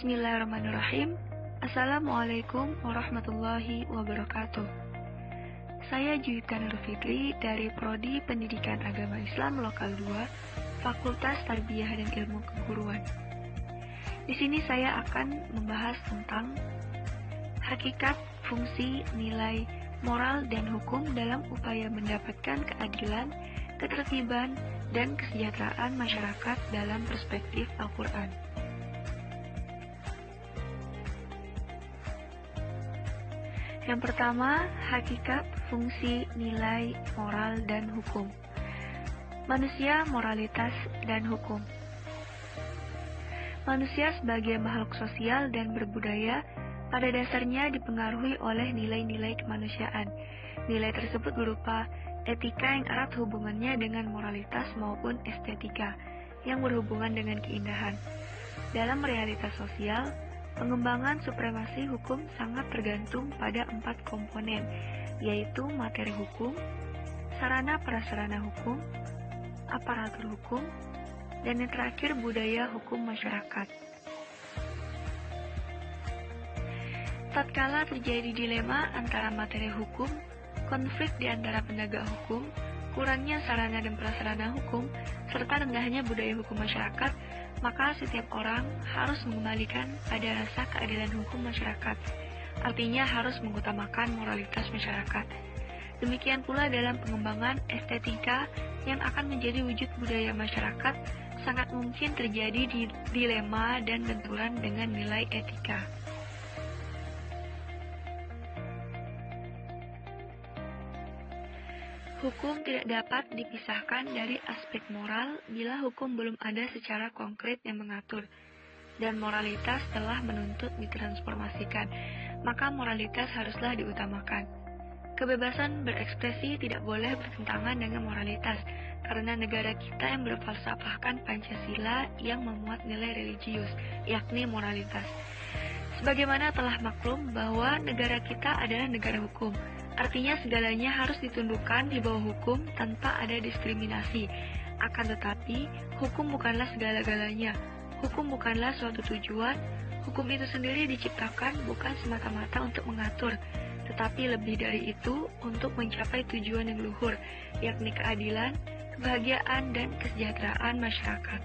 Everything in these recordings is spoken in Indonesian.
Bismillahirrahmanirrahim. Assalamualaikum warahmatullahi wabarakatuh. Saya Juwita Nur Fitri dari Prodi Pendidikan Agama Islam Lokal 2, Fakultas Tarbiyah dan Ilmu Keguruan. Di sini saya akan membahas tentang hakikat, fungsi, nilai, moral, dan hukum dalam upaya mendapatkan keadilan, ketertiban, dan kesejahteraan masyarakat dalam perspektif Al-Quran. Yang pertama, hakikat, fungsi, nilai, moral, dan hukum. Manusia, moralitas, dan hukum. Manusia sebagai makhluk sosial dan berbudaya pada dasarnya dipengaruhi oleh nilai-nilai kemanusiaan. Nilai tersebut berupa etika yang erat hubungannya dengan moralitas maupun estetika yang berhubungan dengan keindahan. Dalam realitas sosial, pengembangan supremasi hukum sangat tergantung pada 4 komponen, yaitu materi hukum, sarana-prasarana hukum, aparatur hukum, dan yang terakhir budaya hukum masyarakat. Tatkala terjadi dilema antara materi hukum, konflik di antara penegak hukum, kurangnya sarana dan prasarana hukum, serta rendahnya budaya hukum masyarakat, maka setiap orang harus mengembalikan pada rasa keadilan hukum masyarakat. Artinya harus mengutamakan moralitas masyarakat. Demikian pula dalam pengembangan estetika yang akan menjadi wujud budaya masyarakat, sangat mungkin terjadi dilema dan benturan dengan nilai etika. Hukum tidak dapat dipisahkan dari aspek moral bila hukum belum ada secara konkret yang mengatur, dan moralitas telah menuntut ditransformasikan, maka moralitas haruslah diutamakan. Kebebasan berekspresi tidak boleh bertentangan dengan moralitas, karena negara kita yang berfalsafahkan Pancasila yang memuat nilai religius, yakni moralitas. Sebagaimana telah maklum bahwa negara kita adalah negara hukum, artinya segalanya harus ditundukkan di bawah hukum tanpa ada diskriminasi. Akan tetapi, hukum bukanlah segala-galanya. Hukum bukanlah suatu tujuan. Hukum itu sendiri diciptakan bukan semata-mata untuk mengatur, tetapi lebih dari itu untuk mencapai tujuan yang luhur, yakni keadilan, kebahagiaan, dan kesejahteraan masyarakat.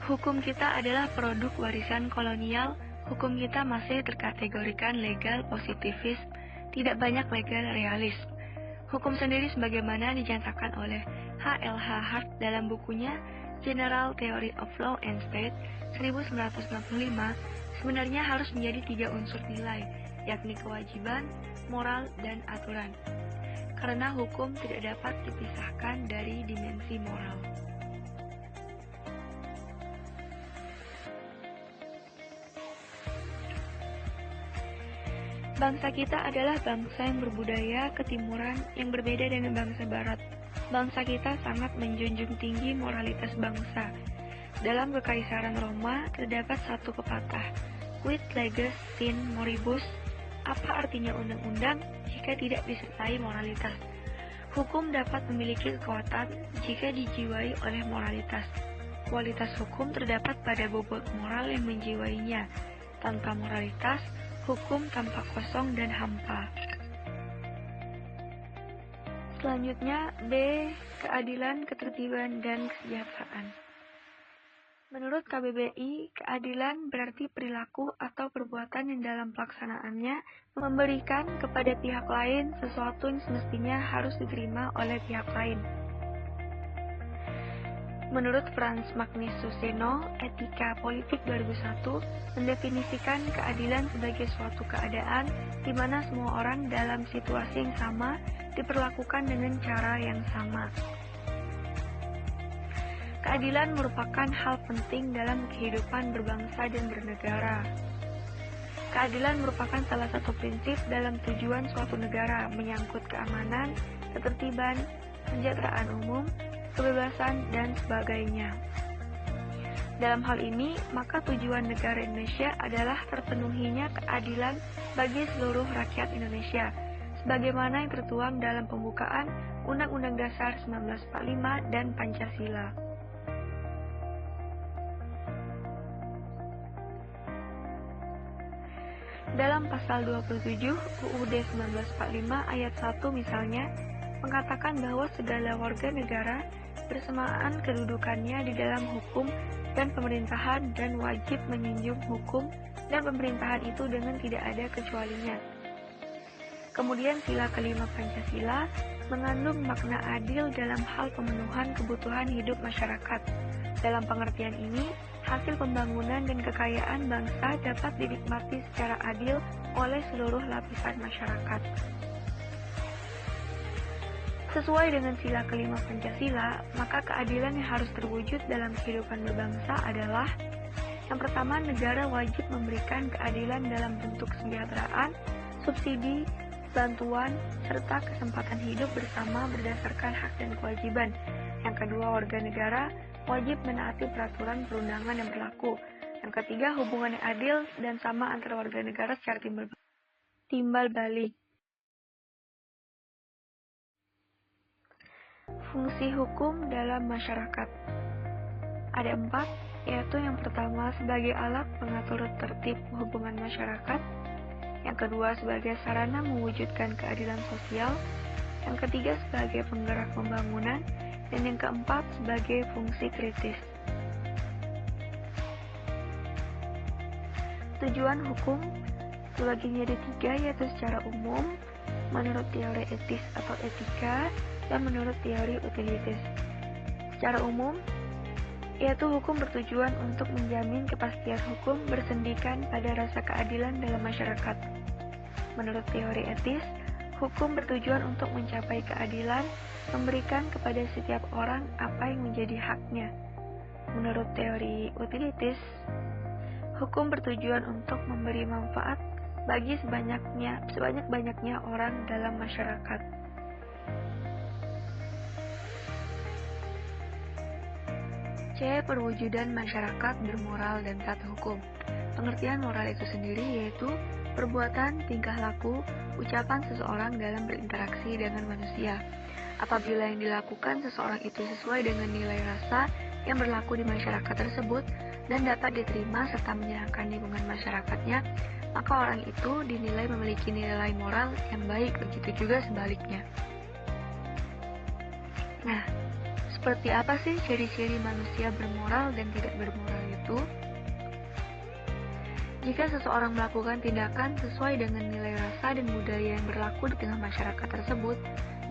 Hukum kita adalah produk warisan kolonial. Hukum kita masih terkategorikan legal positivis, tidak banyak legal realis. Hukum sendiri sebagaimana dinyatakan oleh H.L.H. Hart dalam bukunya General Theory of Law and State 1965, sebenarnya harus menjadi 3 unsur nilai, yakni kewajiban, moral, dan aturan. Karena hukum tidak dapat dipisahkan dari dimensi moral. Bangsa kita adalah bangsa yang berbudaya ketimuran yang berbeda dengan bangsa barat. Bangsa kita sangat menjunjung tinggi moralitas bangsa. Dalam Kekaisaran Roma terdapat satu pepatah, quid leges sin moribus, apa artinya undang-undang jika tidak disertai moralitas. Hukum dapat memiliki kekuatan jika dijiwai oleh moralitas. Kualitas hukum terdapat pada bobot moral yang menjiwainya. Tanpa moralitas, hukum tampak kosong dan hampa. Selanjutnya, B. Keadilan, ketertiban, dan kesejahteraan. Menurut KBBI, keadilan berarti perilaku atau perbuatan yang dalam pelaksanaannya memberikan kepada pihak lain sesuatu yang semestinya harus diterima oleh pihak lain. Menurut Franz Magnus Suseno, Etika Politik 2001 mendefinisikan keadilan sebagai suatu keadaan di mana semua orang dalam situasi yang sama diperlakukan dengan cara yang sama. Keadilan merupakan hal penting dalam kehidupan berbangsa dan bernegara. Keadilan merupakan salah satu prinsip dalam tujuan suatu negara, menyangkut keamanan, ketertiban, kesejahteraan umum, kebebasan, dan sebagainya. Dalam hal ini, maka tujuan negara Indonesia adalah terpenuhinya keadilan bagi seluruh rakyat Indonesia, sebagaimana yang tertuang dalam pembukaan Undang-Undang Dasar 1945 dan Pancasila. Dalam pasal 27 UUD 1945 ayat 1 misalnya, mengatakan bahwa segala warga negara bersamaan kedudukannya di dalam hukum dan pemerintahan dan wajib menjunjung hukum dan pemerintahan itu dengan tidak ada kecualinya. Kemudian sila kelima Pancasila mengandung makna adil dalam hal pemenuhan kebutuhan hidup masyarakat. Dalam pengertian ini, hasil pembangunan dan kekayaan bangsa dapat dinikmati secara adil oleh seluruh lapisan masyarakat. Sesuai dengan sila kelima Pancasila, maka keadilan yang harus terwujud dalam kehidupan berbangsa adalah: yang pertama, negara wajib memberikan keadilan dalam bentuk kesejahteraan, subsidi, bantuan, serta kesempatan hidup bersama berdasarkan hak dan kewajiban. Yang kedua, warga negara wajib menaati peraturan perundangan yang berlaku. Yang ketiga, hubungan yang adil dan sama antara warga negara secara timbal balik. Fungsi hukum dalam masyarakat ada 4, yaitu yang pertama sebagai alat pengatur tertib hubungan masyarakat, yang kedua sebagai sarana mewujudkan keadilan sosial, yang ketiga sebagai penggerak pembangunan, dan yang keempat sebagai fungsi kritis. Tujuan hukum terbagi menjadi 3, yaitu secara umum, menurut teori etis atau etika, dan menurut teori utilitas. Secara umum, yaitu hukum bertujuan untuk menjamin kepastian hukum bersendikan pada rasa keadilan dalam masyarakat. Menurut teori etis, hukum bertujuan untuk mencapai keadilan, memberikan kepada setiap orang apa yang menjadi haknya. Menurut teori hukum bertujuan untuk memberi manfaat bagi sebanyak-banyaknya orang dalam masyarakat. Perwujudan masyarakat bermoral dan taat hukum. Pengertian moral itu sendiri yaitu perbuatan, tingkah laku, ucapan seseorang dalam berinteraksi dengan manusia. Apabila yang dilakukan seseorang itu sesuai dengan nilai rasa yang berlaku di masyarakat tersebut dan dapat diterima serta menyenangkan lingkungan masyarakatnya, maka orang itu dinilai memiliki nilai moral yang baik, begitu juga sebaliknya. Nah, seperti apa sih ciri-ciri manusia bermoral dan tidak bermoral itu? Jika seseorang melakukan tindakan sesuai dengan nilai rasa dan budaya yang berlaku di tengah masyarakat tersebut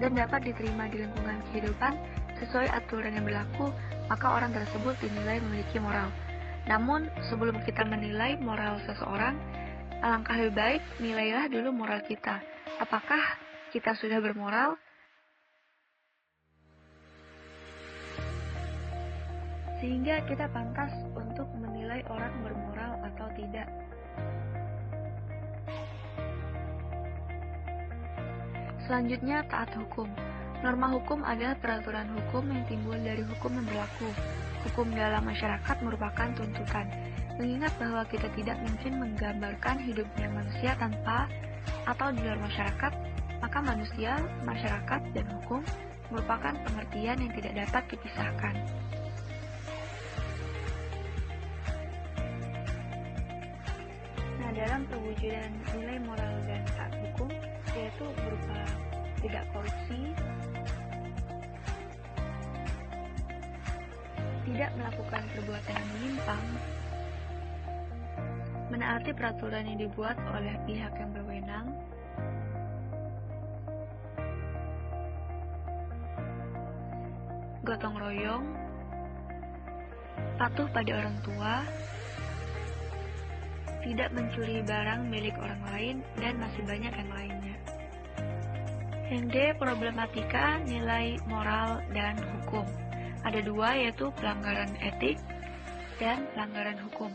dan dapat diterima di lingkungan kehidupan sesuai aturan yang berlaku, maka orang tersebut dinilai memiliki moral. Namun, sebelum kita menilai moral seseorang, alangkah lebih baik nilailah dulu moral kita. Apakah kita sudah bermoral? Sehingga kita pantas untuk menilai orang bermoral atau tidak. Selanjutnya, taat hukum. Norma hukum adalah peraturan hukum yang timbul dari hukum yang berlaku. Hukum dalam masyarakat merupakan tuntutan. Mengingat bahwa kita tidak mungkin menggambarkan hidupnya manusia tanpa atau di luar masyarakat, maka manusia, masyarakat, dan hukum merupakan pengertian yang tidak dapat dipisahkan. Nah, dalam perwujudan nilai moral dan taat hukum, yaitu berupa tidak korupsi, tidak melakukan perbuatan yang menyimpang, menaati peraturan yang dibuat oleh pihak yang berwenang, gotong royong, patuh pada orang tua, tidak mencuri barang milik orang lain, dan masih banyak yang lainnya. Yang D, problematika nilai moral dan hukum. Ada 2, yaitu pelanggaran etik dan pelanggaran hukum.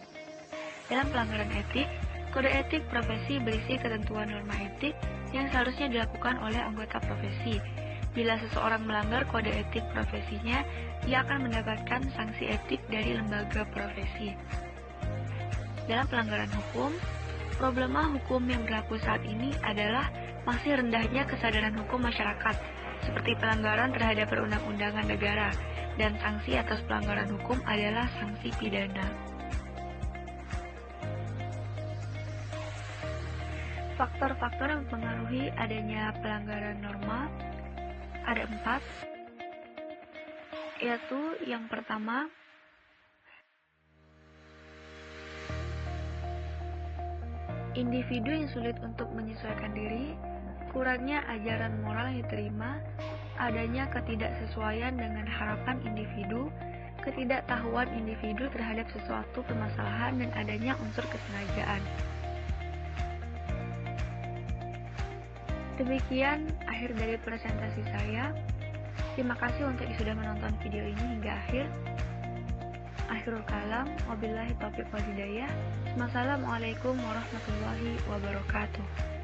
Dalam pelanggaran etik, kode etik profesi berisi ketentuan norma etik yang seharusnya dilakukan oleh anggota profesi. Bila seseorang melanggar kode etik profesinya, ia akan mendapatkan sanksi etik dari lembaga profesi. Dalam pelanggaran hukum, problema hukum yang berlaku saat ini adalah masih rendahnya kesadaran hukum masyarakat, seperti pelanggaran terhadap perundang-undangan negara, dan sanksi atas pelanggaran hukum adalah sanksi pidana. Faktor-faktor yang mempengaruhi adanya pelanggaran norma ada 4, yaitu yang pertama, individu yang sulit untuk menyesuaikan diri, kurangnya ajaran moral yang diterima, adanya ketidaksesuaian dengan harapan individu, ketidaktahuan individu terhadap sesuatu permasalahan, dan adanya unsur kesengajaan. Demikian akhir dari presentasi saya. Terima kasih untuk yang sudah menonton video ini hingga akhir. Akhirul kalam, wabillahi taufiq wal hidayah. Wassalamualaikum warahmatullahi wabarakatuh.